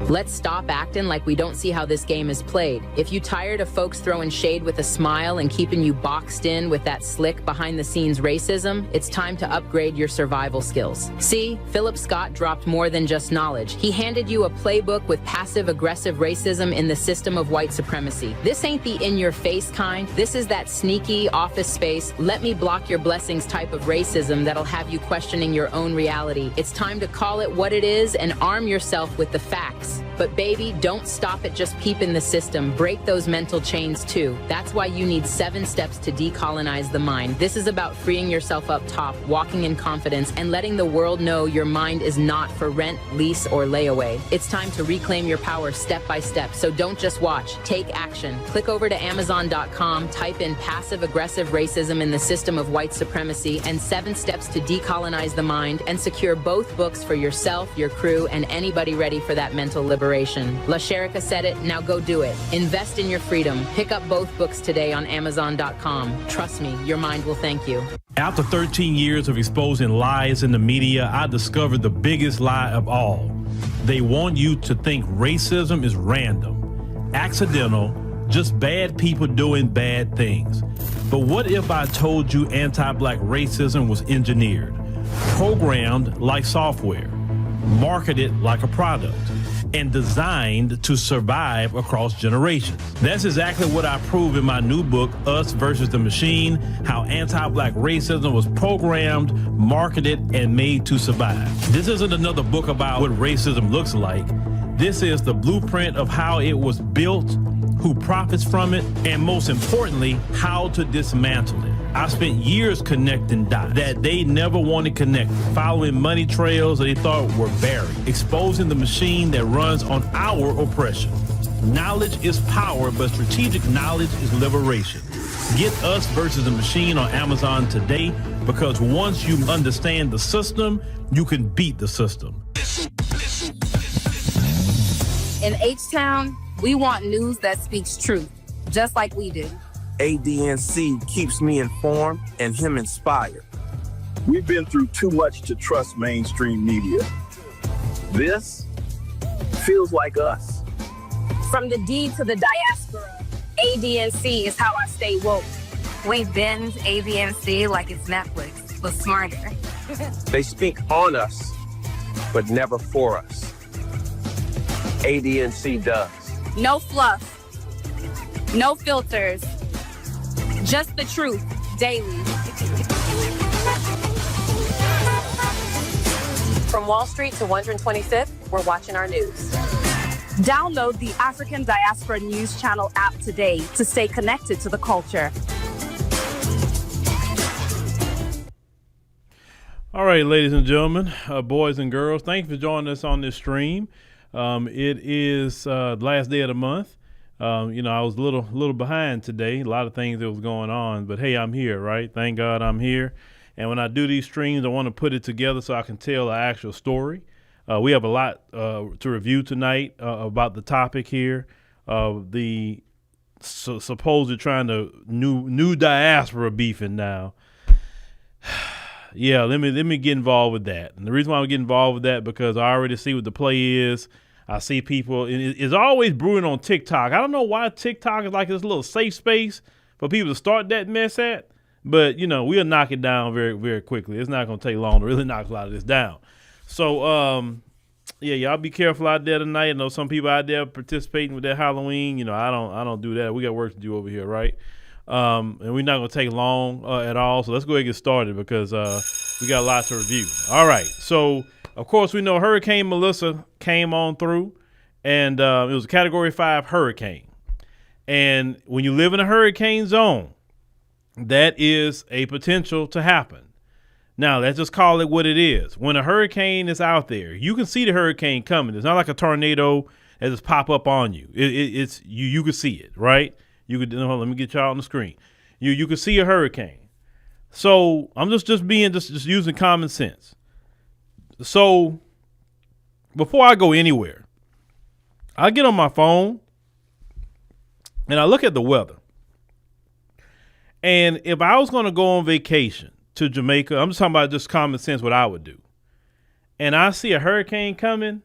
Let's stop acting like we don't see how this game is played. If you tired of folks throwing shade with a smile and keeping you boxed in with that slick behind-the-scenes racism, it's time to upgrade your survival skills. See, Phillip Scott dropped more than just knowledge. He handed you a playbook with passive-aggressive racism in the system of white supremacy. This ain't the in-your-face kind. This is that sneaky, office space, let-me-block-your-blessings type of racism that'll have you questioning your own reality. It's time to call it what it is and arm yourself with the facts. But baby, don't stop at just peeping the system. Break those mental chains too. That's why you need 7 steps to decolonize the mind. This is about freeing yourself up top, walking in confidence, and letting the world know your mind is not for rent, lease, or layaway. It's time to reclaim your power step by step. So don't just watch, take action. Click over to Amazon.com, type in passive-aggressive racism in the system of white supremacy and 7 steps to decolonize the mind, and secure both books for yourself, your crew, and anybody ready for that mental liberation. La Sherika said it, now go do it. Invest in your freedom. Pick up both books today on Amazon.com. Trust me, your mind will thank you. After 13 years of exposing lies in the media, I discovered the biggest lie of all. They want you to think racism is random, accidental, just bad people doing bad things. But what if I told you anti-black racism was engineered, programmed like software, marketed like a product, and designed to survive across generations? That's exactly what I prove in my new book, Us versus the Machine, How Anti-Black Racism Was Programmed, Marketed, and Made to Survive. This isn't another book about what racism looks like. This is the blueprint of how it was built, who profits from it, and most importantly, how to dismantle it. I spent years connecting dots that they never wanted connected, following money trails that they thought were buried, exposing the machine that runs on our oppression. Knowledge is power, but strategic knowledge is liberation. Get Us versus the Machine on Amazon today, because once you understand the system, you can beat the system. In H-Town, we want news that speaks truth, just like we do. ADNC keeps me informed and him inspired. We've been through too much to trust mainstream media. This feels like us. From the D to the diaspora, ADNC is how I stay woke. We binge ADNC like it's Netflix, but smarter. They speak on us, but never for us. ADNC does. No fluff, no filters, just the truth, daily. From Wall Street to 125th, we're watching our news. Download the African Diaspora News Channel app today to stay connected to the culture. All right, ladies and gentlemen, boys and girls, thank you for joining us on this stream. It is the last day of the month. I was a little behind today. A lot of things that was going on, but hey, I'm here, right? Thank God I'm here. And when I do these streams, I want to put it together so I can tell the actual story. We have a lot to review tonight about the topic here of the supposed trying to new diaspora beefing now. Yeah, let me get involved with that. And the reason why I'm getting involved with that, because I already see what the play is. I see people, and it's always brewing on TikTok. I don't know why TikTok is like this little safe space for people to start that mess at, but we'll knock it down very, very quickly. It's not going to take long to really knock a lot of this down. So, y'all be careful out there tonight. I know some people out there participating with that Halloween. I don't do that. We got work to do over here, right? And we're not going to take long at all. So let's go ahead and get started, because we got a lot to review. All right. So, of course, we know Hurricane Melissa came on through, and it was a Category 5 hurricane. And when you live in a hurricane zone, that is a potential to happen. Now, let's just call it what it is. When a hurricane is out there, you can see the hurricane coming. It's not like a tornado that just pop up on you. It's you can see it, right? You could, hold on, let me get y'all on the screen. You can see a hurricane. So I'm just using common sense. So before I go anywhere, I get on my phone and I look at the weather. And if I was going to go on vacation to Jamaica, I'm just talking about just common sense, what I would do. And I see a hurricane coming,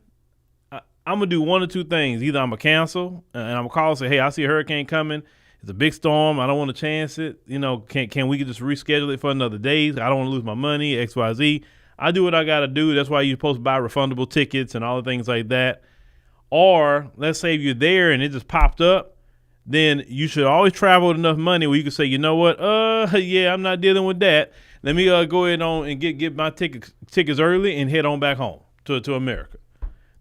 I'm going to do one or two things. Either I'm going to cancel and I'm going to call and say, hey, I see a hurricane coming. It's a big storm. I don't want to chance it. You know, can we just reschedule it for another day? I don't want to lose my money, X, Y, Z. I do what I got to do. That's why you're supposed to buy refundable tickets and all the things like that. Or let's say if you're there and it just popped up, then you should always travel with enough money where you can say, you know what? Yeah, I'm not dealing with that. Let me go ahead on and get my tickets early and head on back home to America.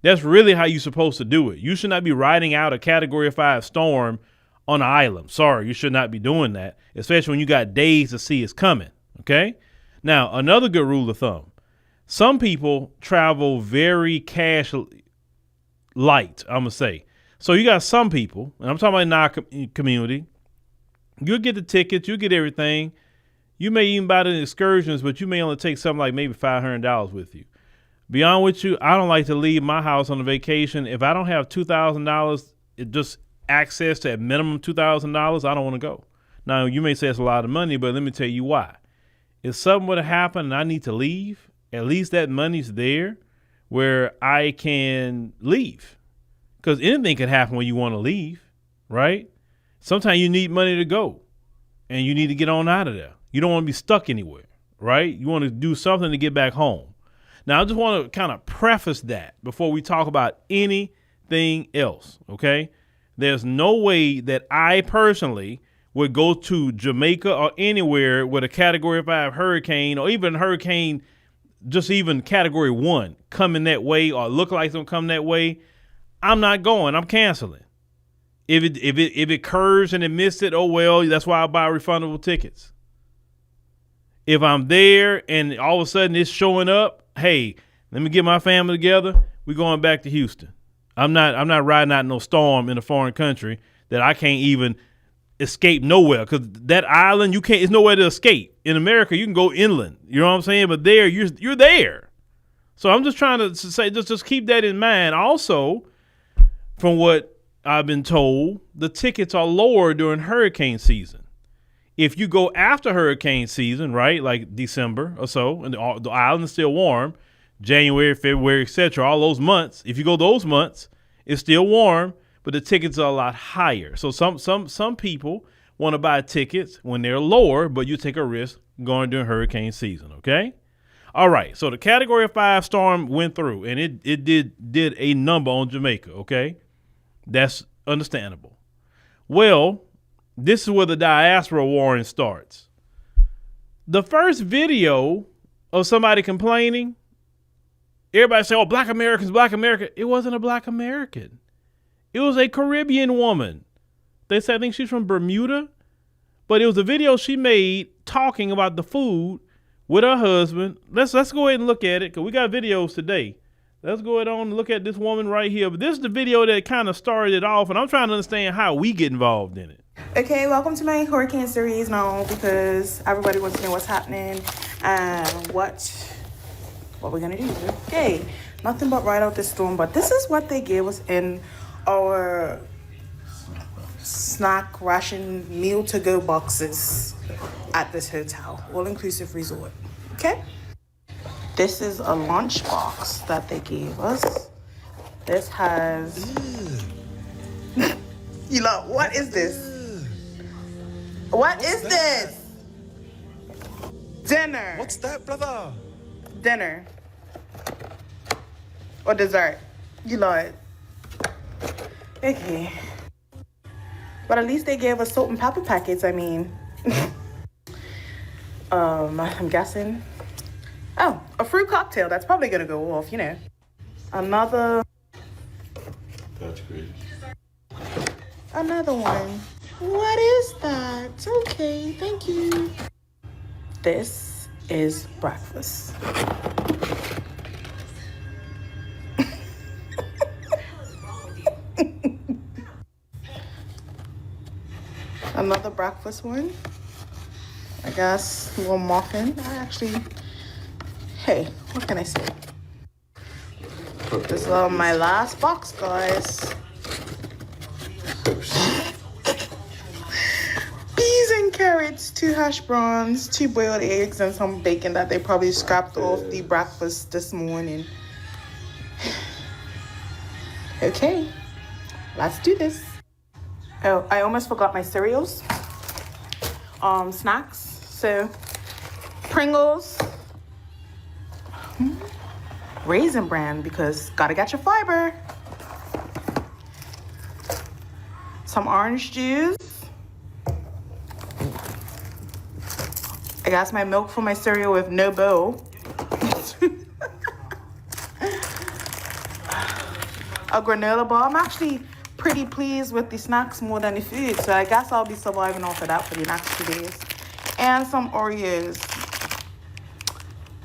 That's really how you're supposed to do it. You should not be riding out a Category 5 storm on an island. Sorry, you should not be doing that, especially when you got days to see it's coming, okay? Now, another good rule of thumb. Some people travel very cash light, I'm going to say. So you got some people, and I'm talking about in our community, you'll get the tickets, you'll get everything. You may even buy the excursions, but you may only take something like maybe $500 with you. Beyond with you, I don't like to leave my house on a vacation. If I don't have $2,000, it just access to a minimum $2,000, I don't want to go. Now, you may say it's a lot of money, but let me tell you why. If something would have happened and I need to leave, at least that money's there where I can leave. Because anything could happen when you want to leave, right? Sometimes you need money to go and you need to get on out of there. You don't want to be stuck anywhere, right? You want to do something to get back home. Now, I just want to kind of preface that before we talk about anything else, okay? There's no way that I personally would go to Jamaica or anywhere with a Category 5 hurricane or even hurricane, just even Category 1 coming that way or look like it's going to come that way. I'm not going. I'm canceling. If it curves and it missed it, oh, well, that's why I buy refundable tickets. If I'm there and all of a sudden it's showing up, hey, let me get my family together. We're going back to Houston. I'm not riding out no storm in a foreign country that I can't even escape nowhere, because that island it's nowhere to escape. In America, you can go inland. You know what I'm saying? But there, you're there. So I'm just trying to say, just keep that in mind. Also, from what I've been told, the tickets are lower during hurricane season. If you go after hurricane season, right, like December or so, and the island is still warm, January, February, etc., all those months, if you go those months, it's still warm, but the tickets are a lot higher. So some people want to buy tickets when they're lower, but you take a risk going during hurricane season, okay? All right, so the Category 5 storm went through, and it did a number on Jamaica, okay? That's understandable. Well, this is where the diaspora warring starts. The first video of somebody complaining, everybody say, oh, Black Americans, Black American. It wasn't a Black American. It was a Caribbean woman. They said, I think she's from Bermuda, but it was a video she made talking about the food with her husband. Let's go ahead and look at it, because we got videos today. Let's go ahead on and look at this woman right here. But this is the video that kind of started it off, and I'm trying to understand how we get involved in it. Okay, welcome to my hurricane series now, because everybody wants to know what's happening and what we're gonna do. Okay, nothing but ride out this storm, but this is what they gave us in our snack ration meal to go boxes at this hotel, all-inclusive resort. Okay, this is a lunch box that they gave us. This has you know, what is this? What is this? Dinner. What's that, brother? Dinner. Or dessert. You know it. Okay. But at least they gave us salt and pepper packets, I mean. I'm guessing. Oh, a fruit cocktail. That's probably gonna go off, you know. Another. That's great. Another one. What is that? Okay, thank you. This is breakfast. Another breakfast one. I guess a little muffin. Hey, what can I say? This is my last box, guys. Peas and carrots, 2 hash browns, 2 boiled eggs, and some bacon that they probably scrapped off the breakfast this morning. Okay, let's do this. Oh, I almost forgot my cereals. Snacks. So, Pringles. Raisin Bran, because gotta get your fiber. Some orange juice. I got my milk for my cereal with no bowl. A granola bar. I'm actually pretty pleased with the snacks more than the food, so I guess I'll be surviving off of that for the next 2 days. And some Oreos.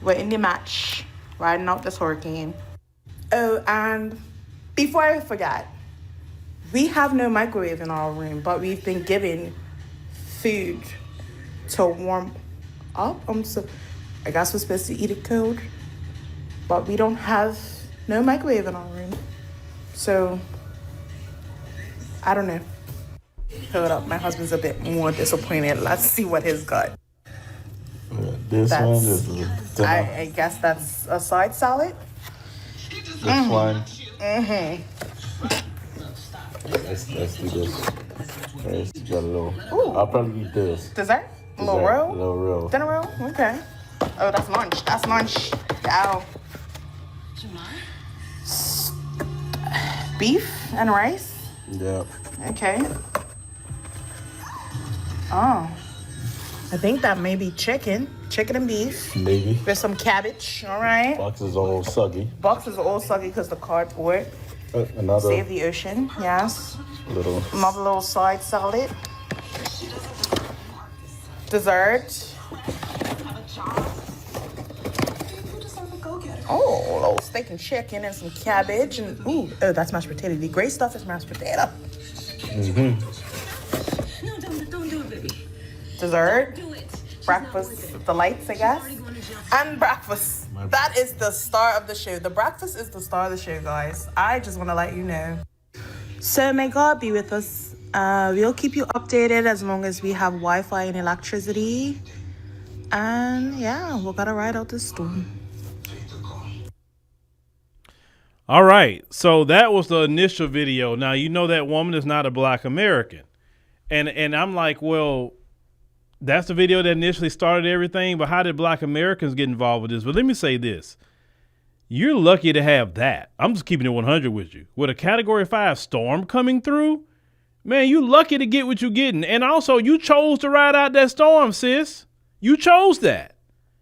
We're in the match, riding out this hurricane. Oh, and before I forget, we have no microwave in our room, but we've been given food to warm up. I guess we're supposed to eat it cold, but we don't have no microwave in our room. So, I don't know. Hold up, my husband's a bit more disappointed. Let's see what his got. I guess that's a side salad. This one. Mm-hmm. Let's do this. Let's got a little. Ooh. I'll probably eat this. Dessert? A little roll? A little roll. Dinner roll? Okay. Oh, that's lunch. That's lunch. Ow. Beef and rice? Yeah. Okay. Oh. I think that may be chicken. Chicken and beef. Maybe. With some cabbage. All right. Box is all soggy. Box is all soggy because the cardboard. Another. Save the ocean. Yes. Another little side salad. Dessert. Oh, a little steak and chicken and some cabbage and oh, that's mashed potato. The gray stuff is mashed potato. Mm-hmm. No, don't do it, baby. Dessert. Breakfast delights, I guess. And breakfast. That is the star of the show. The breakfast is the star of the show, guys. I just want to let you know. So may God be with us. We'll keep you updated as long as we have Wi-Fi and electricity. And yeah, we're gonna ride out this storm. All right, so that was the initial video. Now, you know that woman is not a Black American. And I'm like, well, that's the video that initially started everything, but how did Black Americans get involved with this? But let me say this. You're lucky to have that. I'm just keeping it 100 with you. With a Category 5 storm coming through, man, you lucky to get what you're getting. And also, you chose to ride out that storm, sis. You chose that.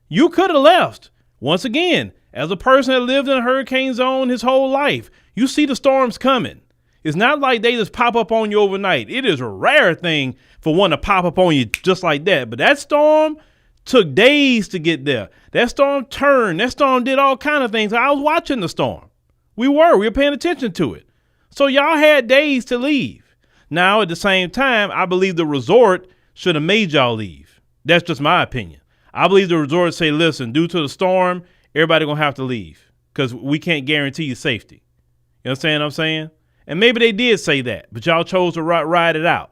You could have left. Once again, as a person that lived in a hurricane zone his whole life, you see the storms coming. It's not like they just pop up on you overnight. It is a rare thing for one to pop up on you just like that. But that storm took days to get there. That storm turned. That storm did all kind of things. I was watching the storm. We were paying attention to it. So y'all had days to leave. Now, at the same time, I believe the resort should have made y'all leave. That's just my opinion. I believe the resort say, listen, due to the storm, everybody going to have to leave because we can't guarantee you safety. You understand what I'm saying? And maybe they did say that, but y'all chose to ride it out.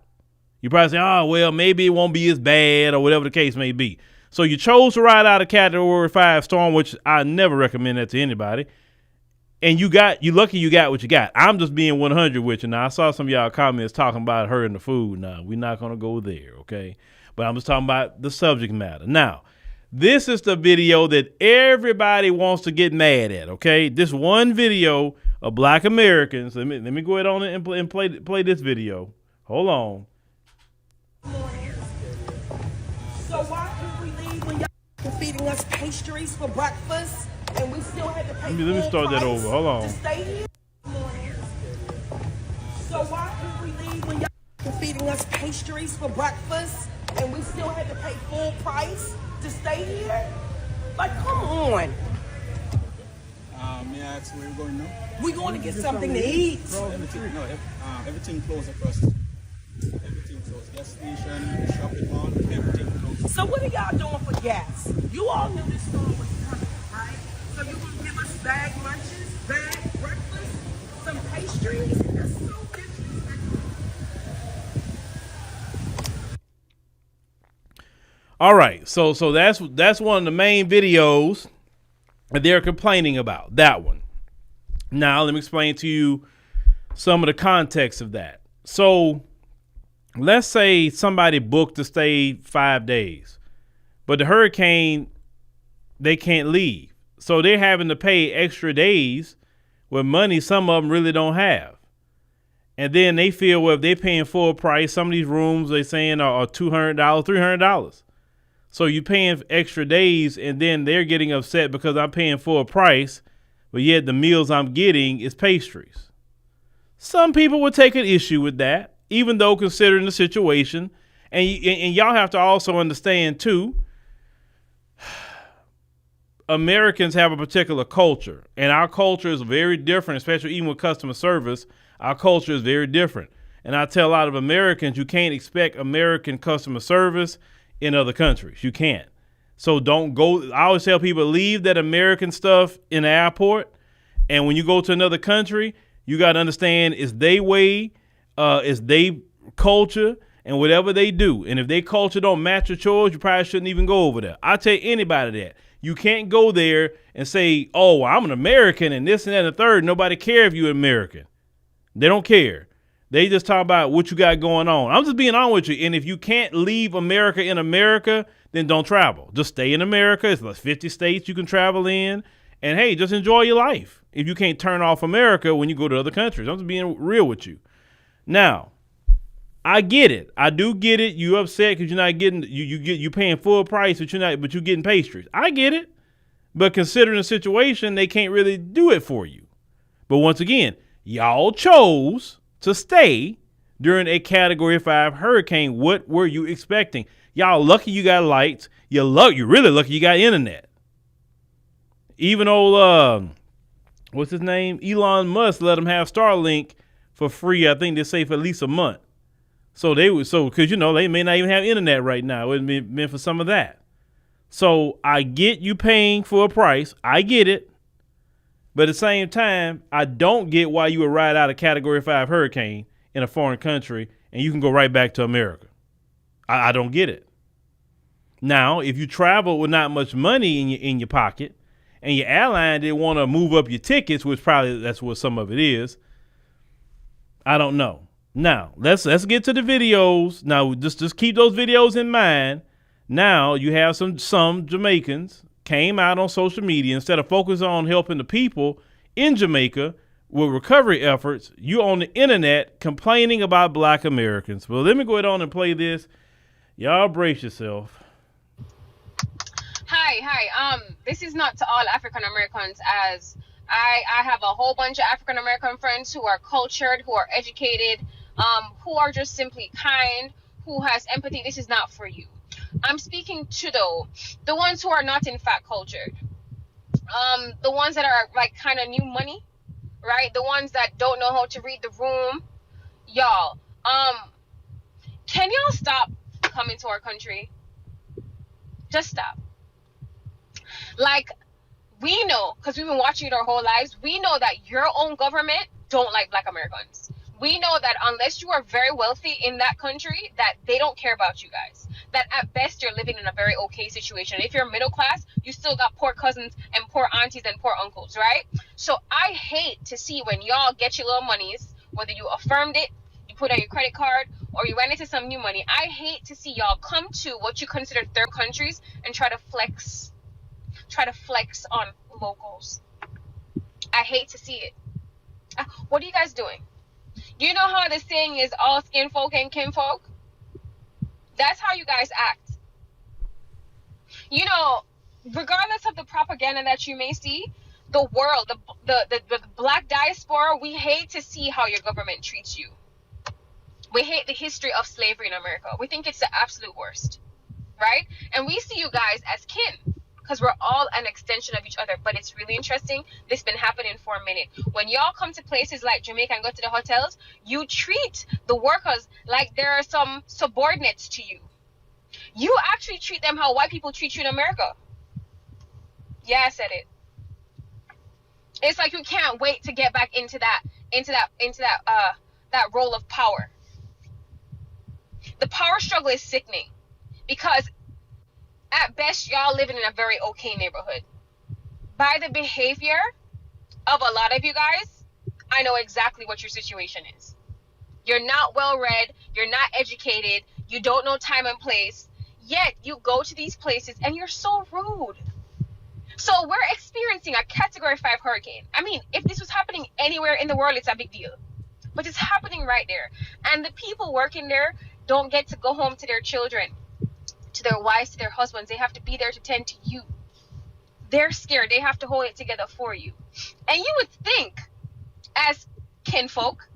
You probably say, oh, well, maybe it won't be as bad or whatever the case may be. So you chose to ride out a Category 5 storm, which I never recommend that to anybody. And you lucky you got what you got. I'm just being 100 with you. Now, I saw some of y'all comments talking about her and the food. Now, we're not going to go there, okay? But I'm just talking about the subject matter. Now, this is the video that everybody wants to get mad at, okay? This one video of Black Americans. Let me go ahead on and play this video. Hold on. So why did we leave when y'all were feeding us pastries for breakfast and we still had to pay Let me start that over. Hold on. to stay here? So why did we leave when y'all were feeding us pastries for breakfast and we still had to pay full price to stay here? Like, come on. May I ask where you're going now? We're going to get something to eat. Everything closed across. Everything closed. Gas station, shopping mall, everything closed. So what are y'all doing for gas? You all knew this storm was coming, right? So you're going to give us bag lunches, bag breakfast, some pastries? That's so disrespectful. All right, so that's one of the main videos that they're complaining about, that one. Now, let me explain to you some of the context of that. So let's say somebody booked to stay 5 days, but the hurricane, they can't leave. So they're having to pay extra days with money some of them really don't have. And then they feel, well, if they're paying full price, some of these rooms they're saying are $200, $300. So you're paying extra days, and then they're getting upset because I'm paying full price, but yet the meals I'm getting is pastries. Some people would take an issue with that, even though considering the situation. And y'all have to also understand, too, Americans have a particular culture, and our culture is very different, especially even with customer service. Our culture is very different. And I tell a lot of Americans, you can't expect American customer service in other countries. You can't. So don't go. I always tell people, leave that American stuff in the airport. And when you go to another country, you got to understand it's their way, it's their culture, and whatever they do. And if their culture don't match your chores, you probably shouldn't even go over there. I tell anybody that. You can't go there and say, oh, I'm an American and this and that and the third. Nobody cares if you're American. They don't care. They just talk about what you got going on. I'm just being honest with you. And if you can't leave America in America, then don't travel. Just stay in America. It's like 50 states you can travel in. And, hey, just enjoy your life if you can't turn off America when you go to other countries. I'm just being real with you. Now, I get it. I do get it. You upset because you're not getting you paying full price, but you're getting pastries. I get it. But considering the situation, they can't really do it for you. But once again, y'all chose to stay during a Category 5 hurricane. What were you expecting? Y'all lucky you got lights. You're really lucky you got internet. Even old what's his name? Elon Musk let them have Starlink for free. I think they say for at least a month. So because they may not even have internet right now. It would be meant for some of that. So I get you paying for a price. I get it. But at the same time, I don't get why you would ride out a Category 5 hurricane in a foreign country and you can go right back to America. I don't get it. Now, if you travel with not much money in your pocket and your airline didn't want to move up your tickets, which probably that's what some of it is, I don't know. Now, let's get to the videos. Now, just keep those videos in mind. Now, you have some Jamaicans came out on social media. Instead of focusing on helping the people in Jamaica with recovery efforts, you on the internet complaining about Black Americans. Well, let me go ahead on and play this. Y'all brace yourself. Hi. This is not to all African Americans, as I have a whole bunch of African American friends who are cultured, who are educated, who are just simply kind, who has empathy. This is not for you. I'm speaking to the ones who are not in fact cultured, the ones that are like kind of new money, right? The ones that don't know how to read the room. Y'all, can y'all stop coming to our country? Just stop. Like, we know, because we've been watching it our whole lives, we know that your own government don't like Black Americans. We know that unless you are very wealthy in that country, that they don't care about you guys. That at best you're living in a very okay situation. If you're middle class, you still got poor cousins and poor aunties and poor uncles, right? So I hate to see when y'all get your little monies, whether you affirmed it, you put on your credit card, or you ran into some new money. I hate to see y'all come to what you consider third countries and try to flex on locals. I hate to see it. What are you guys doing? Do you know how the saying is all skin folk and kinfolk? That's how you guys act. You know, regardless of the propaganda that you may see, the world, the Black diaspora, we hate to see how your government treats you. We hate the history of slavery in America. We think it's the absolute worst, right? And we see you guys as kin, because we're all an extension of each other. But it's really interesting. This been happening for a minute. When y'all come to places like Jamaica and go to the hotels, you treat the workers like they're some subordinates to you. You actually treat them how white people treat you in America. Yeah, I said it. It's like you can't wait to get back into that role of power. The power struggle is sickening, because at best, y'all living in a very okay neighborhood. By the behavior of a lot of you guys, I know exactly what your situation is. You're not well read, you're not educated, you don't know time and place, yet you go to these places and you're so rude. So we're experiencing a Category 5 hurricane. I mean, if this was happening anywhere in the world, it's a big deal. But it's happening right there. And the people working there don't get to go home to their children, to their wives, to their husbands. They have to be there to tend to you. They're scared. They have to hold it together for you. And you would think, as kinfolk,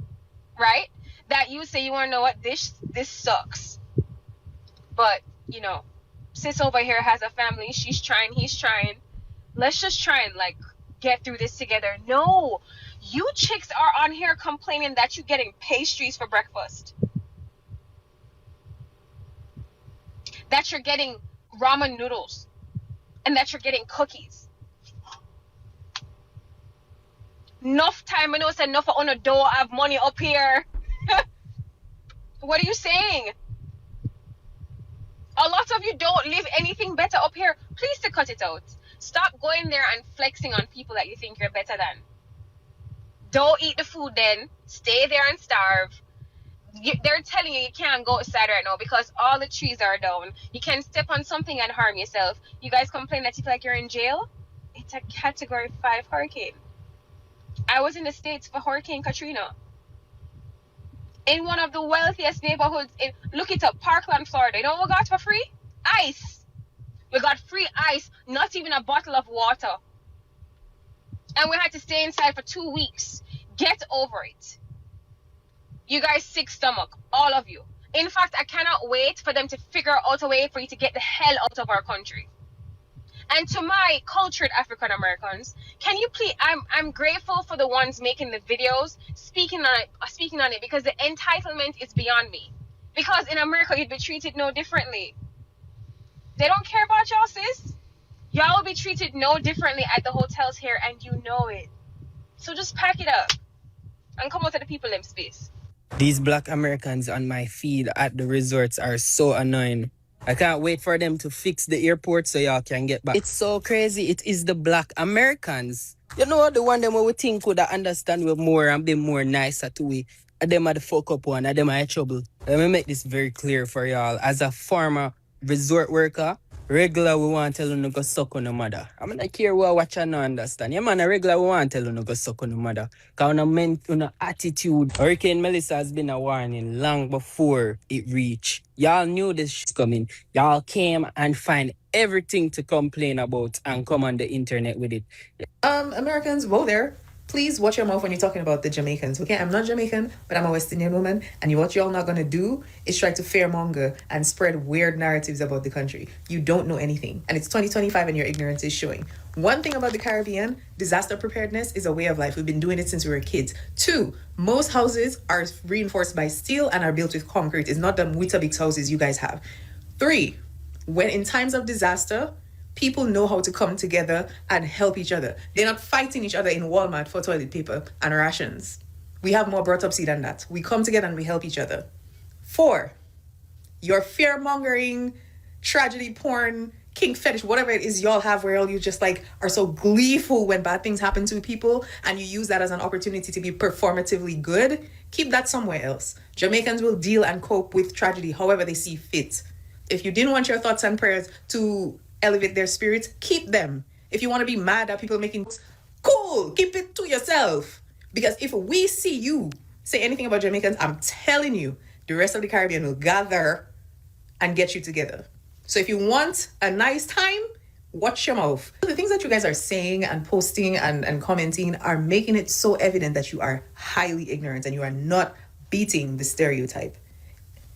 right, that you say, you want to know what, this sucks. But, you know, sis over here has a family. She's trying, he's trying. Let's just try and, like, get through this together. No, you chicks are on here complaining that you're getting pastries for breakfast, that you're getting ramen noodles, and that you're getting cookies. Enough time, I know, say enough on the door, I have money up here. What are you saying? A lot of you don't live anything better up here. Please to cut it out. Stop going there and flexing on people that you think you're better than. Don't eat the food then. Stay there and starve. They're telling you can't go outside right now because all the trees are down. You can step on something and harm yourself. You guys complain that you feel like you're in jail? It's a Category 5 hurricane. I was in the States for Hurricane Katrina. In one of the wealthiest neighborhoods, look it up, Parkland, Florida. You know what we got for free? Ice. We got free ice, not even a bottle of water. And we had to stay inside for 2 weeks. Get over it. You guys sick stomach, all of you. In fact, I cannot wait for them to figure out a way for you to get the hell out of our country. And to my cultured African Americans, can you please, I'm grateful for the ones making the videos, speaking on it, because the entitlement is beyond me. Because in America, you'd be treated no differently. They don't care about y'all, sis. Y'all will be treated no differently at the hotels here, and you know it. So just pack it up and come out to the people in space. These black Americans on my feed at the resorts are so annoying. I can't wait for them to fix the airport so y'all can get back. It's so crazy. It is the black Americans. You know, the one them we think could understand we more and be more nicer to we. Them are the fuck up one, and them are in trouble. Let me make this very clear for y'all. As a former resort worker, regular we want to tell you to go suck on the mother. I'm not care what watch and not understand. Yeah, man, a regular we want to tell you to go suck on the mother. Because on attitude. Hurricane Melissa has been a warning long before it reached. Y'all knew this shit's coming. Y'all came and find everything to complain about and come on the internet with it. Americans, whoa there. Please watch your mouth when you're talking about the Jamaicans, okay? I'm not Jamaican, but I'm a West Indian woman, and what y'all not gonna do is try to fearmonger and spread weird narratives about the country. You don't know anything, and it's 2025 and your ignorance is showing. One thing about the Caribbean, disaster preparedness is a way of life. We've been doing it since we were kids. 2, most houses are reinforced by steel and are built with concrete. It's not the Weetabix houses you guys have. 3, when in times of disaster, people know how to come together and help each other. They're not fighting each other in Walmart for toilet paper and rations. We have more brought up see than that. We come together and we help each other. 4, your fear-mongering, tragedy porn, kink fetish, whatever it is y'all have where you just like are so gleeful when bad things happen to people and you use that as an opportunity to be performatively good, keep that somewhere else. Jamaicans will deal and cope with tragedy however they see fit. If you didn't want your thoughts and prayers to elevate their spirits, keep them. If you want to be mad at people making cool, keep it to yourself. Because if we see you say anything about Jamaicans, I'm telling you, the rest of the Caribbean will gather and get you together. So if you want a nice time, watch your mouth. The things that you guys are saying and posting and commenting are making it so evident that you are highly ignorant and you are not beating the stereotype.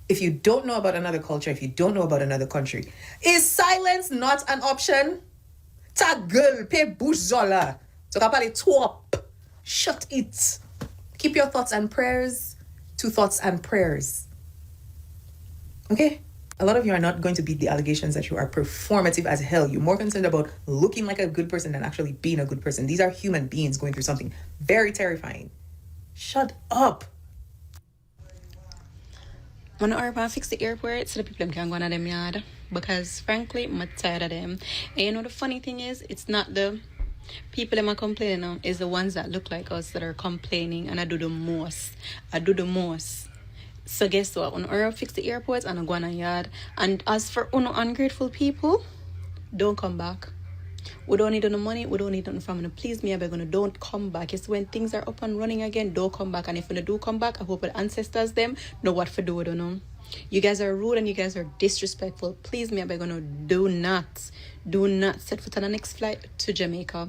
If you don't know about another culture, if you don't know about another country, is silence not an option? Ta gueule, pe bouche zola. So kapale top. Shut it. Keep your thoughts and prayers to thoughts and prayers. Okay? A lot of you are not going to beat the allegations that you are performative as hell. You're more concerned about looking like a good person than actually being a good person. These are human beings going through something very terrifying. Shut up. I'm going to fix the airport so the people can go on them yard. Because frankly, I'm tired of them. And you know the funny thing is, it's not the People that are complaining now is the ones that look like us that are complaining, and I do the most. So guess what? When I fix the airports and I go on a yard. And as for ungrateful people, don't come back. We don't need no money. We don't need nothing from you. Please me, I beg you, don't come back. It's when things are up and running again, don't come back. And if you do come back, I hope the ancestors them know what to do with them. You guys are rude and you guys are disrespectful. Please me, I beg you, do not set foot on the next flight to Jamaica.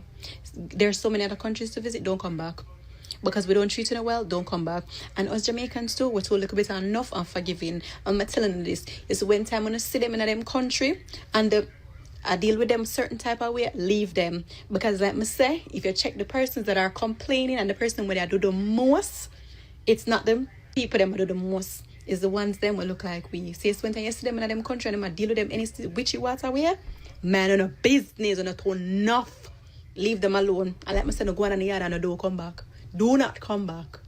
There's so many other countries to visit. Don't come back. Because we don't treat you well, don't come back. And us Jamaicans too, we're too a little bit enough and forgiving. I'm telling you this. It's when time when I see them in them country and I deal with them certain type of way, leave them. Because like me say, if you check the persons that are complaining and the person where they do the most, it's not them people them do the most. It's the ones them will look like we. See, it's when time you see them in them country and I deal with them any witchy water way, man on a business on a to enough. Leave them alone. And like me say, no go on in the yard and don't come back. Do not come back.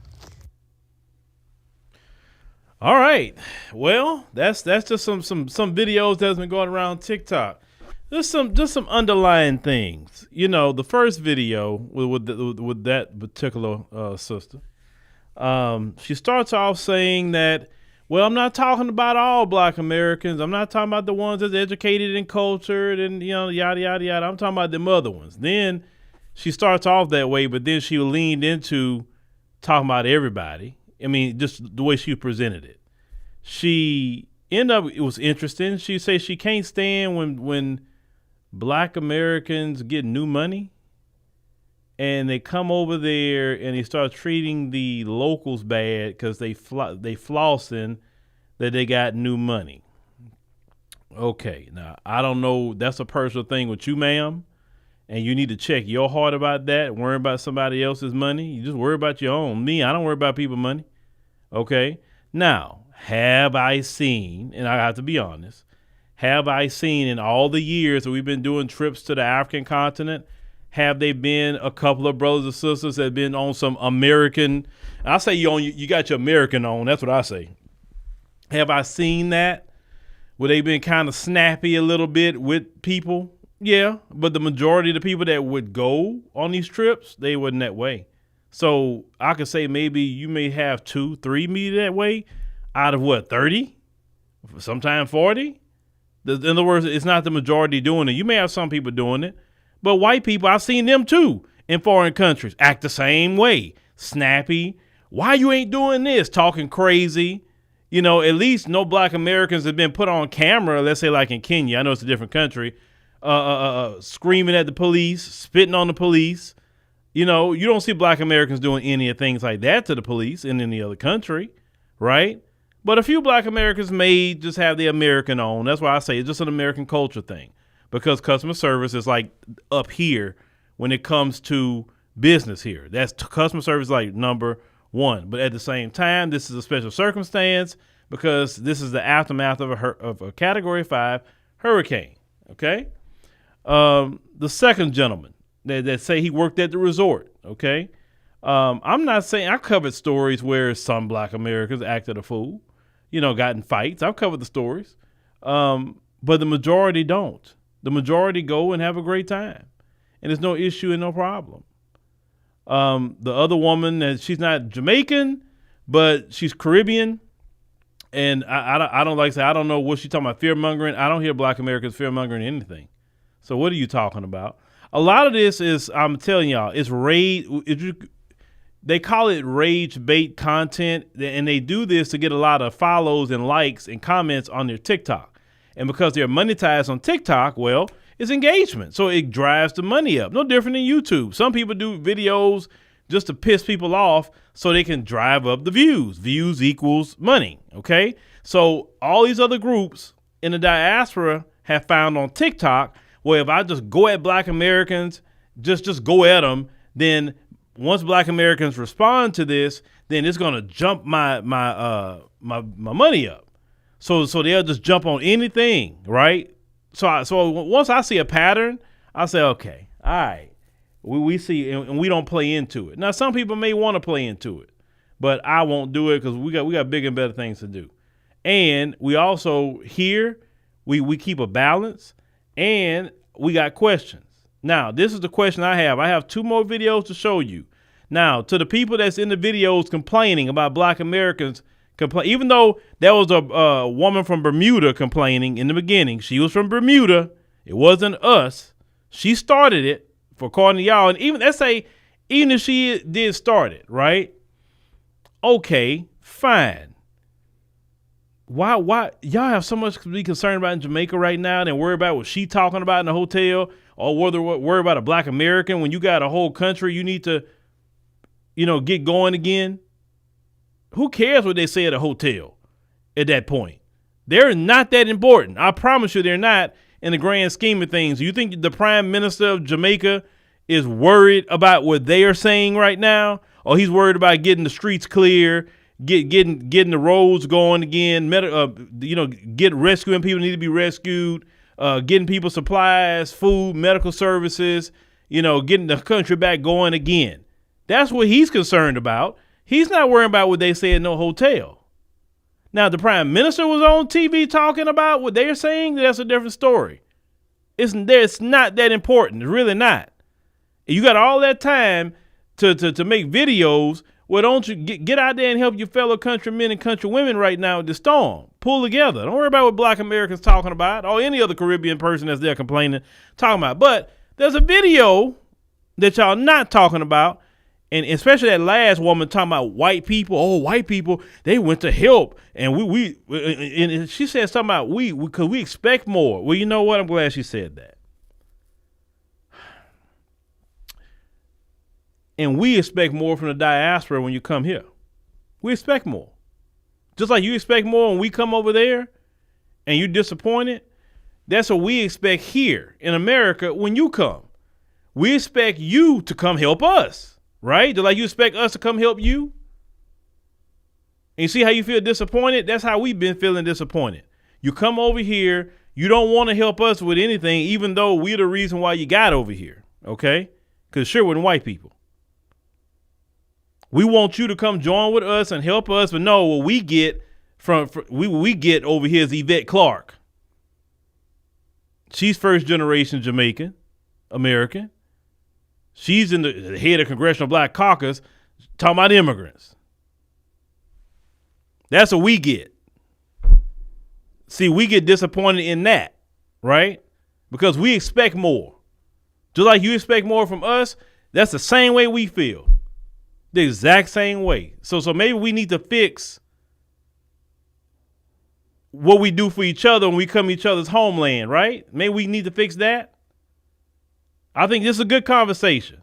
All right. Well, that's just some videos that's been going around TikTok. Just some underlying things. You know, the first video with that particular sister, she starts off saying that, well, I'm not talking about all Black Americans. I'm not talking about the ones that's educated and cultured and, you know, yada, yada, yada. I'm talking about them other ones. Then she starts off that way, but then she leaned into talking about everybody. I mean, just the way she presented it. She ended up, it was interesting. She said she can't stand when Black Americans get new money and they come over there and they start treating the locals bad because they flossing that they got new money. Okay, now I don't know. That's a personal thing with you, ma'am. And you need to check your heart about that. Worry about somebody else's money. You just worry about your own. Me, I don't worry about people's money. Okay. Now, have I seen, and I have to be honest, have I seen in all the years that we've been doing trips to the African continent, have they been a couple of brothers and sisters that have been on some American, I say you got your American on, that's what I say. Have I seen that? Where they've been kind of snappy a little bit with people? Yeah, but the majority of the people that would go on these trips, they wasn't that way. So I could say maybe you may have 2-3 meet that way out of what, 30? Sometimes 40? In other words, it's not the majority doing it. You may have some people doing it, but white people, I've seen them too in foreign countries act the same way. Snappy. Why you ain't doing this? Talking crazy. You know, at least no Black Americans have been put on camera, let's say like in Kenya. I know it's a different country. Screaming at the police, spitting on the police. You know, you don't see Black Americans doing any of things like that to the police in any other country, right? But a few Black Americans may just have the American on. That's why I say it's just an American culture thing, because customer service is like up here when it comes to business here. That's customer service like number one. But at the same time, this is a special circumstance because this is the aftermath of a Category 5 hurricane. Okay. The second gentleman that say he worked at the resort. Okay. I'm not saying I covered stories where some Black Americans acted a fool, you know, got in fights. I've covered the stories. But the majority don't. The majority go and have a great time and there's no issue and no problem. The other woman, she's not Jamaican, but she's Caribbean. And I don't like to say, I don't know what she's talking about, fear mongering. I don't hear Black Americans fear mongering anything. So what are you talking about? A lot of this is, I'm telling y'all, it's rage. They call it rage bait content. And they do this to get a lot of follows and likes and comments on their TikTok. And because they're monetized on TikTok, well, it's engagement. So it drives the money up. No different than YouTube. Some people do videos just to piss people off so they can drive up the views. Views equals money. Okay. So all these other groups in the diaspora have found on TikTok, well, if I just go at Black Americans, just go at them, then once Black Americans respond to this, then it's going to jump my money up. So they'll just jump on anything, right? So once I see a pattern, I say, okay, all right, we see, and we don't play into it. Now, some people may want to play into it, but I won't do it because we got bigger and better things to do. And we also here, we keep a balance, and we got questions. Now, this is the question I have. I have 2 more videos to show you. Now, to the people that's in the videos complaining about Black Americans, even though there was a woman from Bermuda complaining in the beginning, she was from Bermuda. It wasn't us. She started it, for according to y'all. And even let's say, even if she did start it, right? Okay, fine. Why y'all have so much to be concerned about in Jamaica right now than worry about what she talking about in the hotel, or whether worry about a Black American when you got a whole country you need to, get going again? Who cares what they say at a hotel at that point? They're not that important. I promise you they're not in the grand scheme of things. You think the Prime Minister of Jamaica is worried about what they are saying right now? Or he's worried about getting the streets clear, getting the roads going again, rescuing people who need to be rescued, getting people supplies, food, medical services, getting the country back going again. That's what he's concerned about. He's not worrying about what they say in no hotel. Now, the Prime Minister was on TV talking about what they're saying. That's a different story. It's not that important. It's really not. You got all that time to make videos. Well, don't you get out there and help your fellow countrymen and countrywomen right now with the storm. Pull together. Don't worry about what Black Americans talking about or any other Caribbean person that's there complaining, talking about. But there's a video that y'all not talking about. And especially that last woman talking about white people. Oh, white people, they went to help. And and she said something about because we expect more. Well, you know what? I'm glad she said that. And we expect more from the diaspora when you come here. We expect more. Just like you expect more when we come over there and you're disappointed. That's what we expect here in America when you come. We expect you to come help us. Right? Just like you expect us to come help you. And you see how you feel disappointed? That's how we've been feeling disappointed. You come over here, you don't want to help us with anything, even though we're the reason why you got over here. Okay? Because sure, we're white people. We want you to come join with us and help us, but no, what we get we get over here is Yvette Clarke. She's first generation Jamaican, American. She's in the head of Congressional Black Caucus talking about immigrants. That's what we get. See, we get disappointed in that, right? Because we expect more. Just like you expect more from us, that's the same way we feel. The exact same way. So maybe we need to fix what we do for each other when we come to each other's homeland, right? Maybe we need to fix that. I think this is a good conversation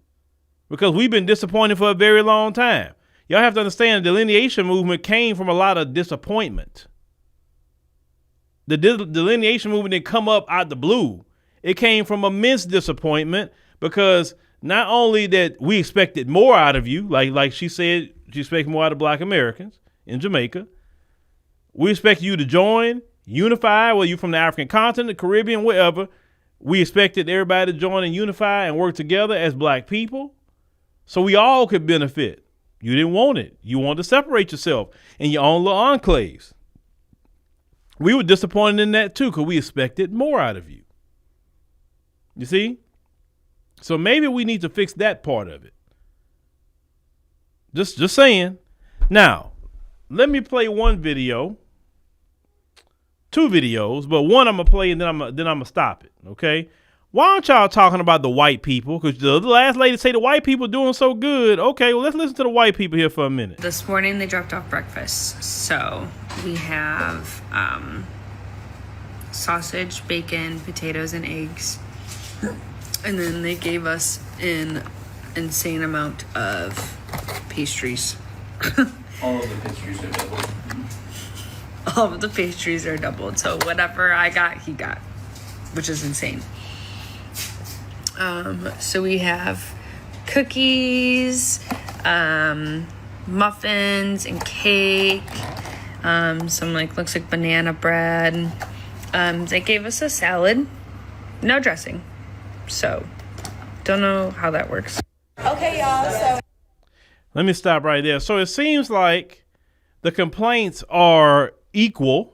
because we've been disappointed for a very long time. Y'all have to understand the delineation movement came from a lot of disappointment. The delineation movement didn't come up out the blue. It came from immense disappointment because not only that we expected more out of you, like she said, she expected more out of Black Americans in Jamaica. We expect you to join, unify, whether you're from the African continent, the Caribbean, wherever. We expected everybody to join and unify and work together as Black people so we all could benefit. You didn't want it. You wanted to separate yourself in your own little enclaves. We were disappointed in that too because we expected more out of you. You see? So maybe we need to fix that part of it. Just saying. Now, let me play one video. 2 videos, but one I'm gonna play and then I'm gonna stop it. Okay, why aren't y'all talking about the white people? Because the last lady say the white people doing so good. Okay, well let's listen to the white people here for a minute. This morning they dropped off breakfast, so we have sausage, bacon, potatoes, and eggs, and then they gave us an insane amount of pastries. All of the pastries are doubled. All of the pastries are doubled. So whatever I got, he got, which is insane. So we have cookies, muffins, and cake. Some looks like banana bread. They gave us a salad, no dressing. So don't know how that works. Okay, y'all. So let me stop right there. So it seems like the complaints are equal,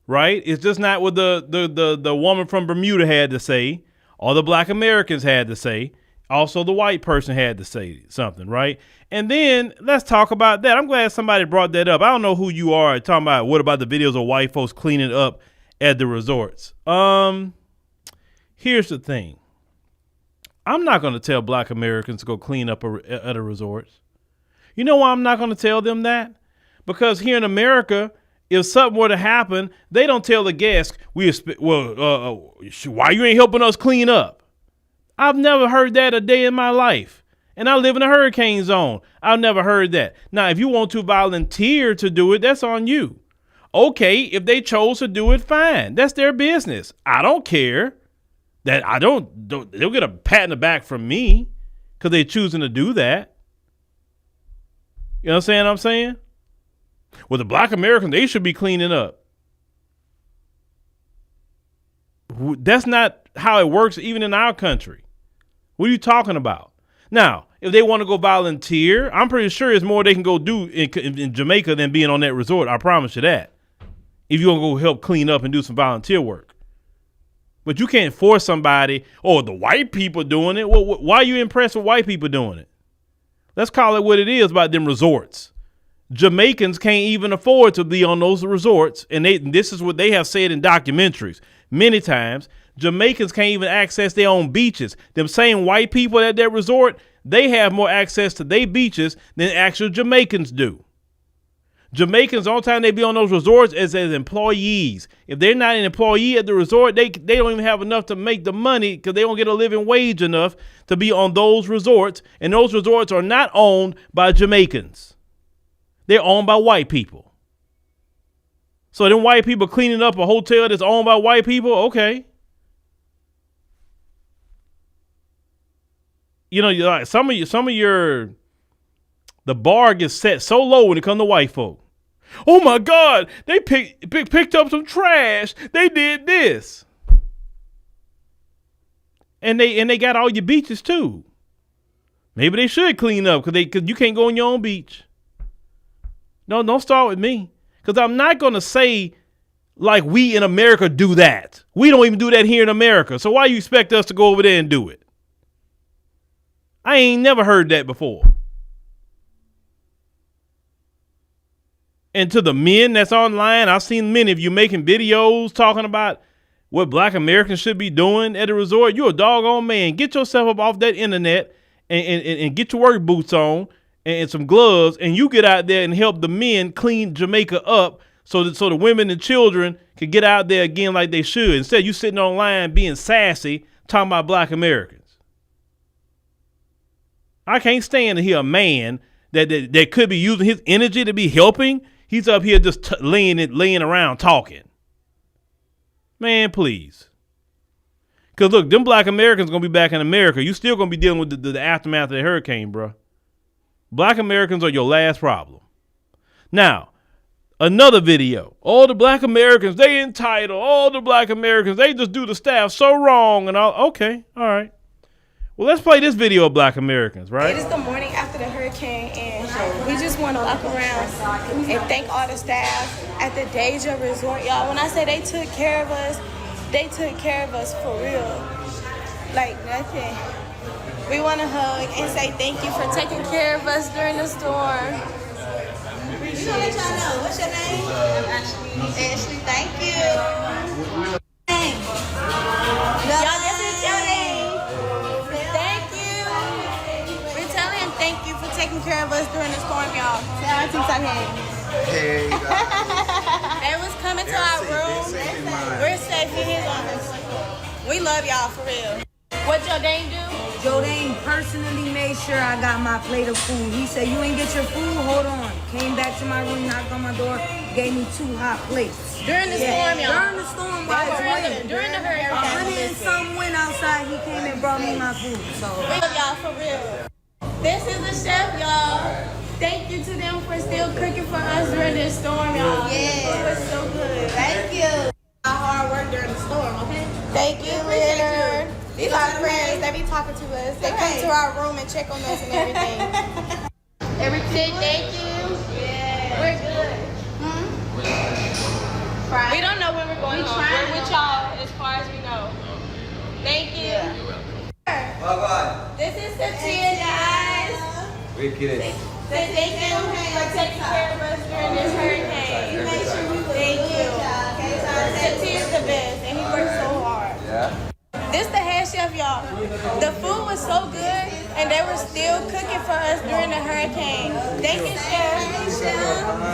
right? It's just not what the woman from Bermuda had to say, All the black Americans had to say. Also, the white person had to say something, right? And then let's talk about that. I'm glad somebody brought that up. I don't know who you are talking about. What about the videos of white folks cleaning up at the resorts? Here's the thing. I'm not going to tell black Americans to go clean up at a resort. You know why I'm not going to tell them that? Because here in America, if something were to happen, they don't tell the guests, why you ain't helping us clean up? I've never heard that a day in my life. And I live in a hurricane zone. I've never heard that. Now, if you want to volunteer to do it, that's on you. Okay, if they chose to do it, fine. That's their business. I don't care. That they'll get a pat in the back from me because they're choosing to do that. You know what I'm saying? Well, the black Americans, they should be cleaning up. That's not how it works even in our country. What are you talking about? Now, if they want to go volunteer, I'm pretty sure there's more they can go do in Jamaica than being on that resort. I promise you that. If you want to go help clean up and do some volunteer work. But you can't force somebody, the white people doing it. Well, why are you impressed with white people doing it? Let's call it what it is about them resorts. Jamaicans can't even afford to be on those resorts. And this is what they have said in documentaries many times. Jamaicans can't even access their own beaches. Them same white people at that resort, they have more access to their beaches than actual Jamaicans do. Jamaicans, all the time they be on those resorts as employees. If they're not an employee at the resort, they don't even have enough to make the money because they don't get a living wage enough to be on those resorts. And those resorts are not owned by Jamaicans. They're owned by white people. So them white people cleaning up a hotel that's owned by white people, okay. You know, like the bar gets set so low when it comes to white folk. Oh my God, they picked up some trash. They did this. And they got all your beaches too. Maybe they should clean up because you can't go on your own beach. No, don't start with me. Because I'm not going to say like we in America do that. We don't even do that here in America. So why you expect us to go over there and do it? I ain't never heard that before. And to the men that's online, I've seen many of you making videos talking about what black Americans should be doing at a resort. You're a doggone man. Get yourself up off that internet and get your work boots on and some gloves, and you get out there and help the men clean Jamaica up so the women and children can get out there again like they should. Instead, you sitting online being sassy, talking about black Americans. I can't stand to hear a man that could be using his energy to be helping. He's up here just laying around talking. Man, please. Because look, them black Americans going to be back in America. You still going to be dealing with the aftermath of the hurricane, bro. Black Americans are your last problem. Now, another video. All the black Americans, they entitled. All the black Americans, they just do the staff so wrong. And all. Okay, all right. Well, let's play this video of black Americans, right? It is the morning after the hurricane, and we just want to walk around and thank all the staff at the Deja Resort. Y'all, when I say they took care of us for real. Like nothing. We want to hug and say thank you for taking care of us during the storm. You know, let y'all know. What's your name? I'm Ashley. Ashley, thank you. Y'all, this is your name. Thank you for taking care of us during the storm, y'all. Hey, they was coming to our room. We're safe in his arms. We love y'all for real. What Jordan do? Jordan personally made sure I got my plate of food. He said, you ain't get your food? Hold on. Came back to my room, knocked on my door, gave me 2 hot plates. During the storm, y'all. During the storm, during the hurricane. 100 and some went outside. He came and brought me my food. So we love y'all for real. This is the chef, y'all. Thank you to them for still cooking for us during this storm, y'all. Yeah. It was so good. Thank you. Our hard work during the storm, okay? Thank you, Leonard. These are friends. They be talking to us. They come to our room and check on us and everything. Everything, thank you. Yeah. We're good. We don't know when we're going home. We're with y'all as far as we know. Thank you. This is Satia, guys. Wicked. Thank you for taking care of us during this hurricane. Thank you. Satia's the best, and he works so hard. Yeah. This the head chef, y'all. The food was so good, and they were still cooking for us during the hurricane. Thank you, chef.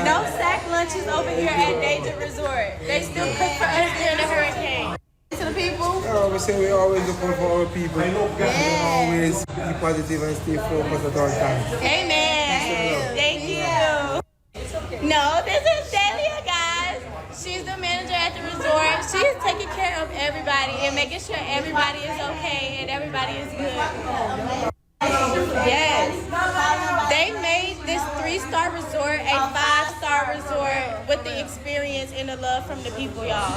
No sack lunches over here at Danger Resort. They still cook for us during the hurricane. To the people. We say we always look out for our people. Always be positive and stay focused at all times. Amen. Thank you. No, this is Delia, guys. She's the manager at the resort. She is taking care of everybody and making sure everybody is okay and everybody is good. Yes. They made this 3-star resort a 5-star resort with the experience and the love from the people, y'all.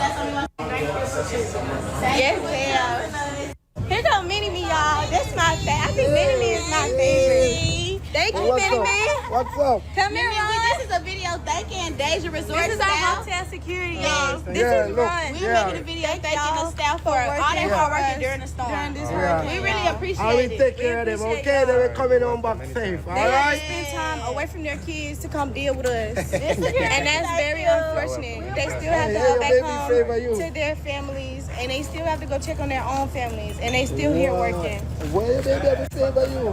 Yes, ma'am. Here go Mini-Me, y'all. That's my favorite. I think Mini-Me is my favorite. Thank you, Mini-Me. What's up? Come here, Ron. This is a video thanking Deja Resort staff. This is our hotel security, y'all. This is Ron. We're making a video thanking the staff for all their hard work during the storm. During this hurricane. We really appreciate it. I will take care of them, okay? They will coming home back safe, all right? They spend time away from their kids to come deal with us. And that's very unfortunate. They still have to go back home to their families, and they still have to go check on their own families, and they still here working. What your baby ever say about you?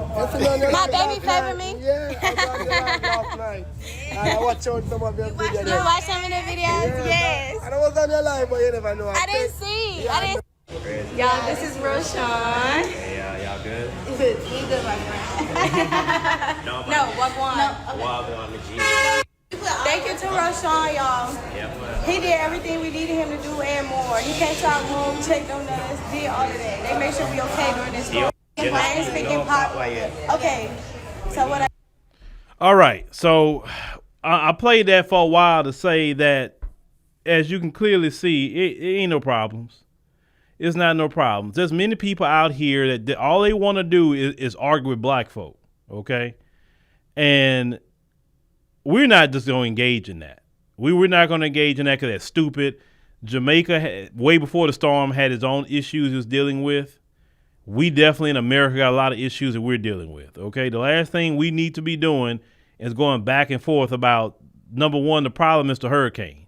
My baby favor me? Yeah, I got you last night. I watch out some of your videos. You watch some of the videos? Yes. I was on your live, but you never know. I didn't see. Y'all, this is Roshan. Hey, y'all good? He's good, my friend. No, Wagwan. Wagwan, the G. Thank you to Roshan, y'all. He did everything we needed him to do and more. He came to our room, checked on us, did all of that. They made sure we okay during this storm. I ain't speaking pop. Okay, so what All right, so I played that for a while to say that, as you can clearly see, it ain't no problems. It's not no problems. There's many people out here that all they want to do is argue with black folk, okay? And we're not just going to engage in that. We're not going to engage in that because that's stupid. Jamaica, way before the storm, had its own issues it was dealing with. We definitely in America got a lot of issues that we're dealing with, okay? The last thing we need to be doing is going back and forth about, number one, the problem is the hurricane.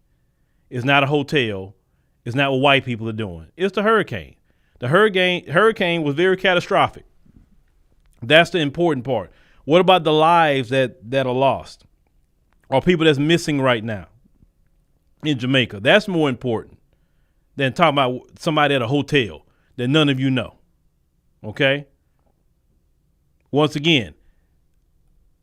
It's not a hotel. It's not what white people are doing. It's the hurricane. The hurricane was very catastrophic. That's the important part. What about the lives that are lost or people that's missing right now in Jamaica? That's more important than talking about somebody at a hotel that none of you know. Okay? Once again,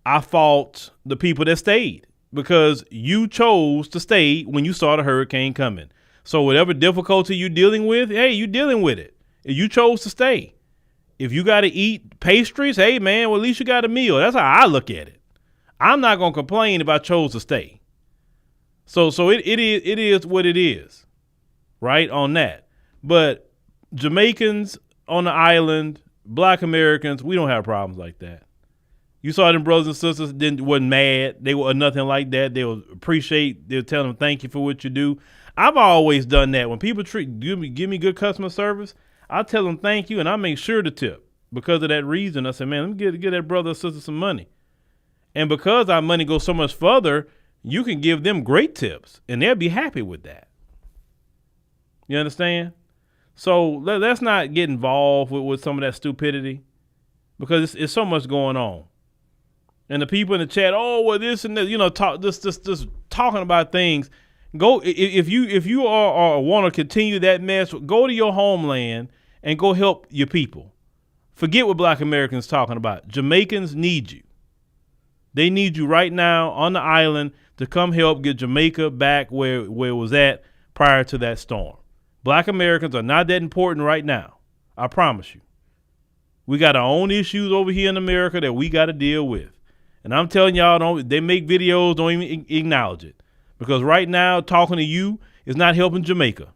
I fault the people that stayed because you chose to stay when you saw the hurricane coming. So whatever difficulty you're dealing with, hey, you're dealing with it. You chose to stay. If you got to eat pastries, hey, man, well, at least you got a meal. That's how I look at it. I'm not going to complain if I chose to stay. So it is what it is, right, on that. But Jamaicans on the island, black Americans, we don't have problems like that. You saw them brothers and sisters wasn't mad. They were nothing like that. They would appreciate, they'll tell them thank you for what you do. I've always done that. When people give me good customer service, I tell them thank you and I make sure to tip. Because of that reason, I said, man, let me get that brother or sister some money. And because our money goes so much further, you can give them great tips and they'll be happy with that. You understand? So let's not get involved with some of that stupidity because it's so much going on. And the people in the chat, oh, well, this and that, just talking about things. Go if you are want to continue that mess, go to your homeland and go help your people. Forget what black Americans talking about. Jamaicans need you. They need you right now on the island to come help get Jamaica back where it was at prior to that storm. Black Americans are not that important right now. I promise you. We got our own issues over here in America that we got to deal with. And I'm telling y'all, they make videos, don't even acknowledge it. Because right now, talking to you is not helping Jamaica.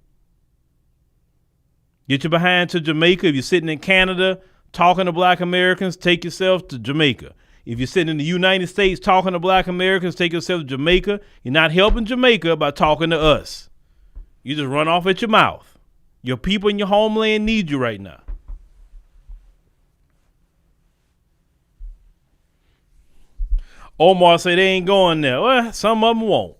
Get your behind to Jamaica. If you're sitting in Canada talking to black Americans, take yourself to Jamaica. If you're sitting in the United States talking to black Americans, take yourself to Jamaica. You're not helping Jamaica by talking to us. You just run off at your mouth. Your people in your homeland need you right now. Omar say they ain't going there. Well, some of them won't.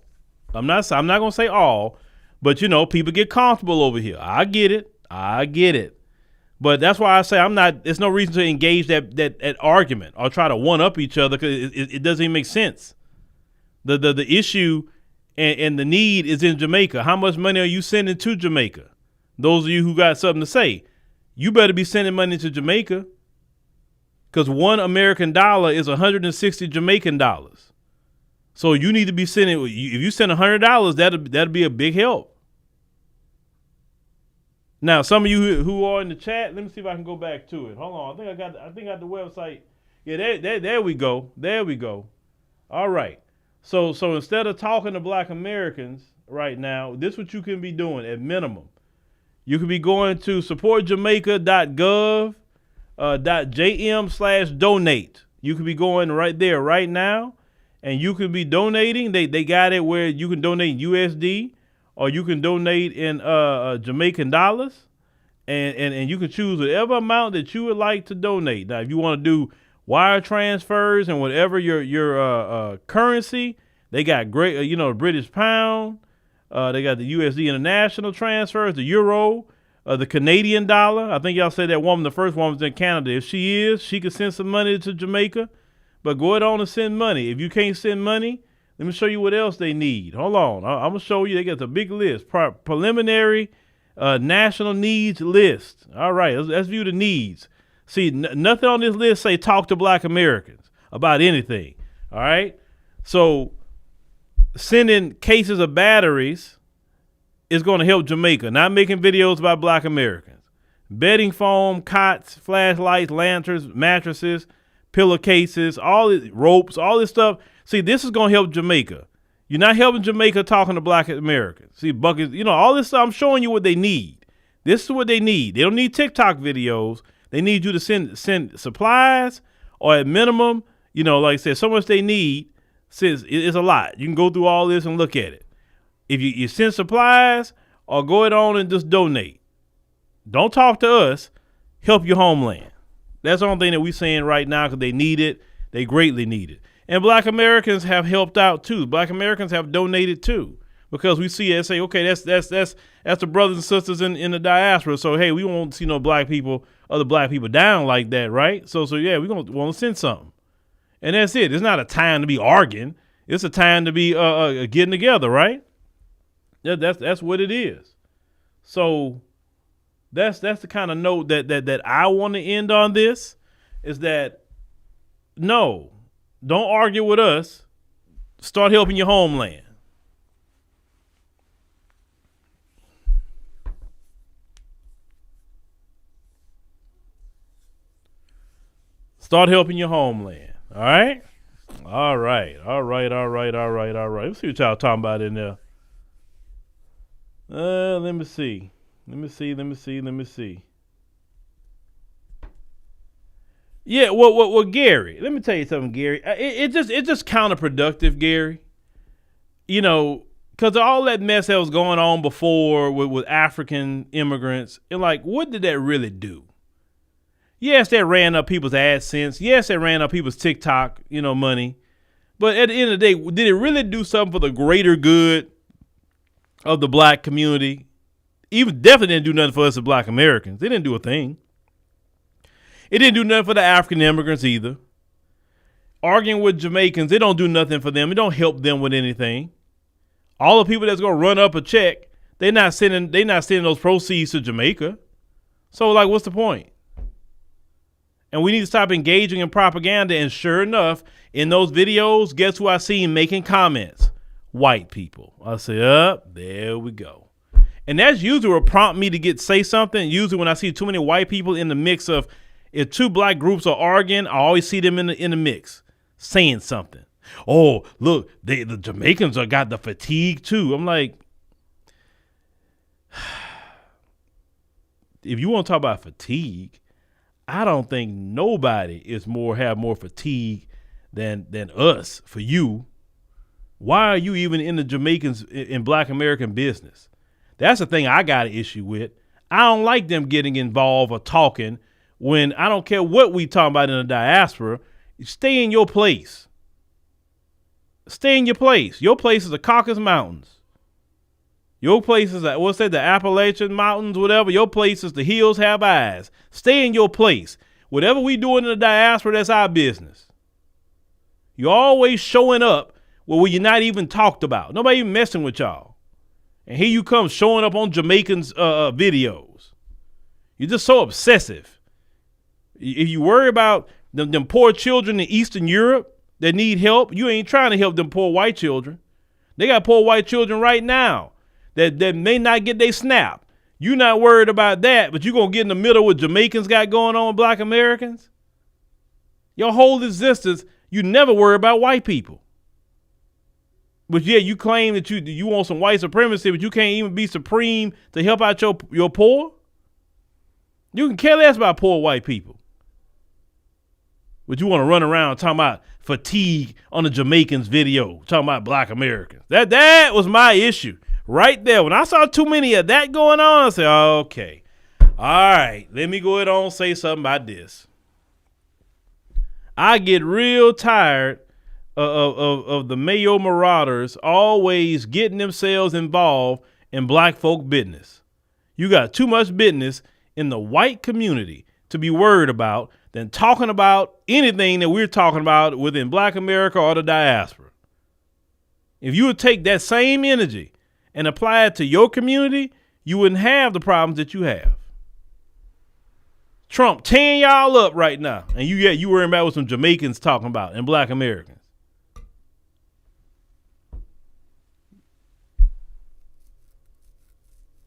I'm not gonna say all, but people get comfortable over here. I get it. But that's why I say there's no reason to engage that argument or try to one up each other, because it doesn't even make sense. The issue and the need is in Jamaica. How much money are you sending to Jamaica? Those of you who got something to say, you better be sending money to Jamaica, because $1 American dollar is 160 Jamaican dollars. So you need to be sending. If you send $100, that'll be a big help. Now, some of you who are in the chat, let me see if I can go back to it. Hold on, I got the website. Yeah, there we go. There we go. All right. So instead of talking to Black Americans right now, this is what you can be doing at minimum. You could be going to supportjamaica.gov.jm/donate. You could be going right there right now, and you could be donating. They got it where you can donate in USD, or you can donate in Jamaican dollars, and you can choose whatever amount that you would like to donate. Now, if you want to do wire transfers and whatever your currency, they got great, the British pound, they got the USD international transfers, the euro, the Canadian dollar. I think y'all said that the first woman's in Canada. If she could send some money to Jamaica, but go ahead on and send money. If you can't send money, let me show you what else they need. Hold on. I'm going to show you. They got a big list. Preliminary national needs list. All right. Let's view the needs. See, nothing on this list say talk to Black Americans about anything. All right. So sending cases of batteries is going to help Jamaica. Not making videos about Black Americans. Bedding foam, cots, flashlights, lanterns, mattresses, pillowcases, all this, ropes, all this stuff. See, this is going to help Jamaica. You're not helping Jamaica talking to Black Americans. See, buckets, all this stuff. I'm showing you what they need. This is what they need. They don't need TikTok videos. They need you to send supplies, or at minimum, like I said, so much they need. Since it's a lot. You can go through all this and look at it. If you send supplies, or go it on and just donate. Don't talk to us. Help your homeland. That's the only thing that we're saying right now, because they need it. They greatly need it. And Black Americans have helped out too. Black Americans have donated too, because we see it and say, okay, that's the brothers and sisters in the diaspora. So hey, we won't see no other black people down like that, right? So yeah, we're gonna want to send something, and that's it. It's not a time to be arguing. It's a time to be getting together, right? That's what it is. So that's the kind of note that I want to end on. This is that no. Don't argue with us. Start helping your homeland. Start helping your homeland. All right? All right. Let's see what y'all talking about in there. Let me see. Yeah, well, Gary, let me tell you something, Gary. It's just counterproductive, Gary. Because all that mess that was going on before with African immigrants, and what did that really do? Yes, that ran up people's AdSense. Yes, that ran up people's TikTok, money. But at the end of the day, did it really do something for the greater good of the Black community? Even definitely didn't do nothing for us as Black Americans. They didn't do a thing. It didn't do nothing for the African immigrants either. Arguing with Jamaicans, it don't do nothing for them. It don't help them with anything. All the people that's gonna run up a check, they're not sending those proceeds to Jamaica. So what's the point? And we need to stop engaging in propaganda. And sure enough, in those videos, guess who I seen making comments? White people. I say, there we go. And that's usually what prompt me to say something. Usually when I see too many white people in the mix of, if two Black groups are arguing, I always see them in the mix saying something. Oh, look, the Jamaicans got the fatigue too. I'm like, if you want to talk about fatigue, I don't think nobody have more fatigue than us. For you, why are you even in the Jamaicans in Black American business? That's the thing I got an issue with. I don't like them getting involved or talking when I don't care what we talking about in the diaspora. Stay in your place. Stay in your place. Your place is the Caucasus Mountains. Your place is, the Appalachian Mountains, whatever. Your place is the hills have eyes. Stay in your place. Whatever we doing in the diaspora, that's our business. You're always showing up where you're not even talked about. Nobody even messing with y'all. And here you come showing up on Jamaicans' videos. You're just so obsessive. If you worry about them poor children in Eastern Europe that need help, you ain't trying to help them poor white children. They got poor white children right now that may not get their SNAP. You're not worried about that, but you're going to get in the middle of what Jamaicans got going on with Black Americans? Your whole existence, you never worry about white people. But yeah, you claim that you want some white supremacy, but you can't even be supreme to help out your poor? You can care less about poor white people. But you want to run around talking about fatigue on the Jamaicans video, talking about Black Americans. That was my issue right there. When I saw too many of that going on, I said, okay, all right, let me go ahead on and say something about this. I get real tired of the Mayo Marauders always getting themselves involved in black folk business. You got too much business in the white community to be worried about than talking about anything that we're talking about within Black America or the diaspora. If you would take that same energy and apply it to your community, you wouldn't have the problems that you have. Trump tearing y'all up right now, and you worrying about what some Jamaicans talking about and Black Americans.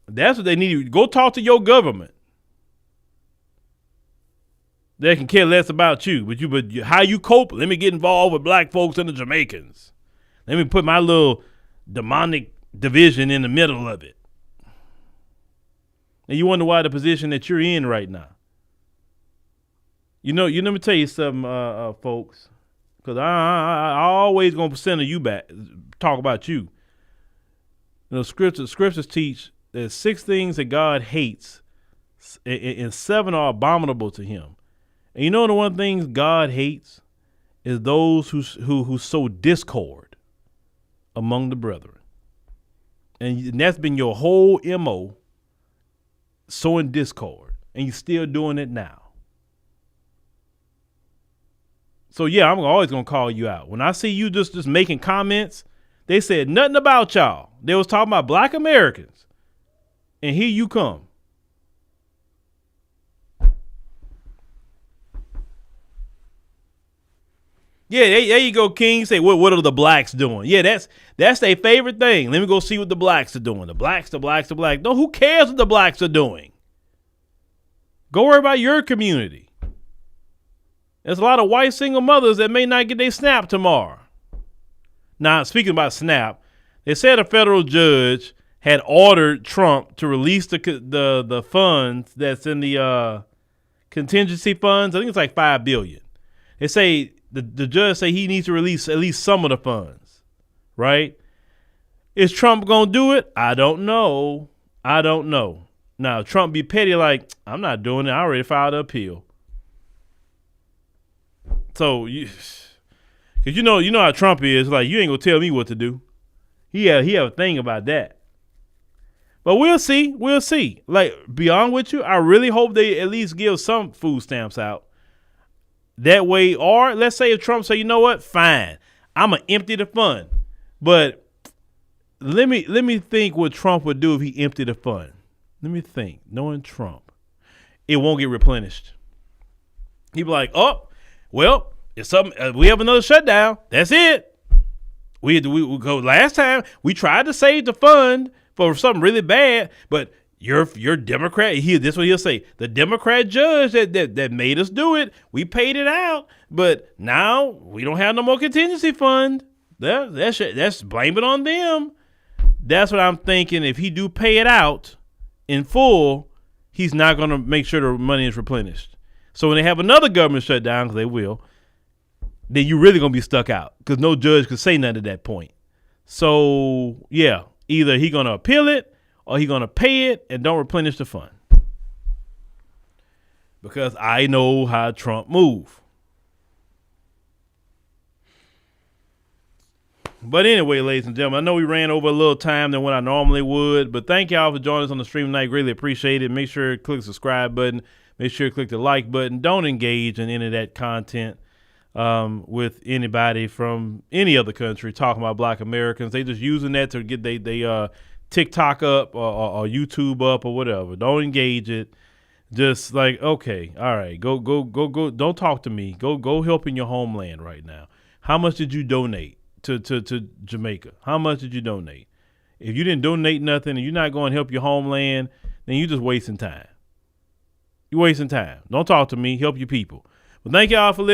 That's what they need. Go talk to your government. They can care less about you, but how you cope? Let me get involved with black folks and the Jamaicans. Let me put my little demonic division in the middle of it. And you wonder why the position that you're in right now. Let me tell you something, folks, because I always gonna center you back, talk about you. Scriptures teach there's 6 things that God hates, and 7 are abominable to him. And you know the one thing God hates is those who sow discord among the brethren. And that's been your whole MO, sowing discord. And you're still doing it now. So yeah, I'm always gonna call you out. When I see you just making comments, they said nothing about y'all. They was talking about Black Americans. And here you come. Yeah, there you go, King. Say, what are the blacks doing? Yeah, that's their favorite thing. Let me go see what the blacks are doing. The blacks. No, who cares what the blacks are doing? Go worry about your community. There's a lot of white single mothers that may not get their SNAP tomorrow. Now, speaking about SNAP, they said a federal judge had ordered Trump to release the funds that's in the contingency funds. I think it's like $5 billion. They say the judge say he needs to release at least some of the funds, right? Is Trump gonna do it? I don't know. Now Trump be petty like, I'm not doing it. I already filed an appeal. So because you know how Trump is, like, you ain't gonna tell me what to do. He have a thing about that. But we'll see. Like, beyond with you, I really hope they at least give some food stamps out. That way, or let's say if Trump say, you know what, fine, I'm gonna empty the fund. But let me think what Trump would do if he emptied the fund. Let me think. Knowing Trump, it won't get replenished. He'd be like, oh, well, it's something. We have another shutdown. That's it. We go last time. We tried to save the fund for something really bad, but you're Democrat. This is what he'll say. The Democrat judge that made us do it, we paid it out, but now we don't have no more contingency fund. That's blame it on them. That's what I'm thinking. If he do pay it out in full, he's not going to make sure the money is replenished. So when they have another government shutdown, because they will, then you're really going to be stuck out because no judge could say nothing at that point. So, yeah, either he's going to appeal it or he's going to pay it and don't replenish the fund. because I know how Trump move. But anyway, ladies and gentlemen, I know we ran over a little time than what I normally would, but thank y'all for joining us on the stream tonight. Greatly appreciate it. Make sure to click the subscribe button. Make sure to click the like button. Don't engage in any of that content with anybody from any other country talking about Black Americans. They just using that to get they TikTok up or YouTube up or whatever. Don't engage it. Just like, okay, all right, go. Don't talk to me. Go help in your homeland right now. How much did you donate to Jamaica? How much did you donate? If you didn't donate nothing and you're not going to help your homeland, then you're just wasting time. You're wasting time. Don't talk to me. Help your people. Well, thank y'all for listening.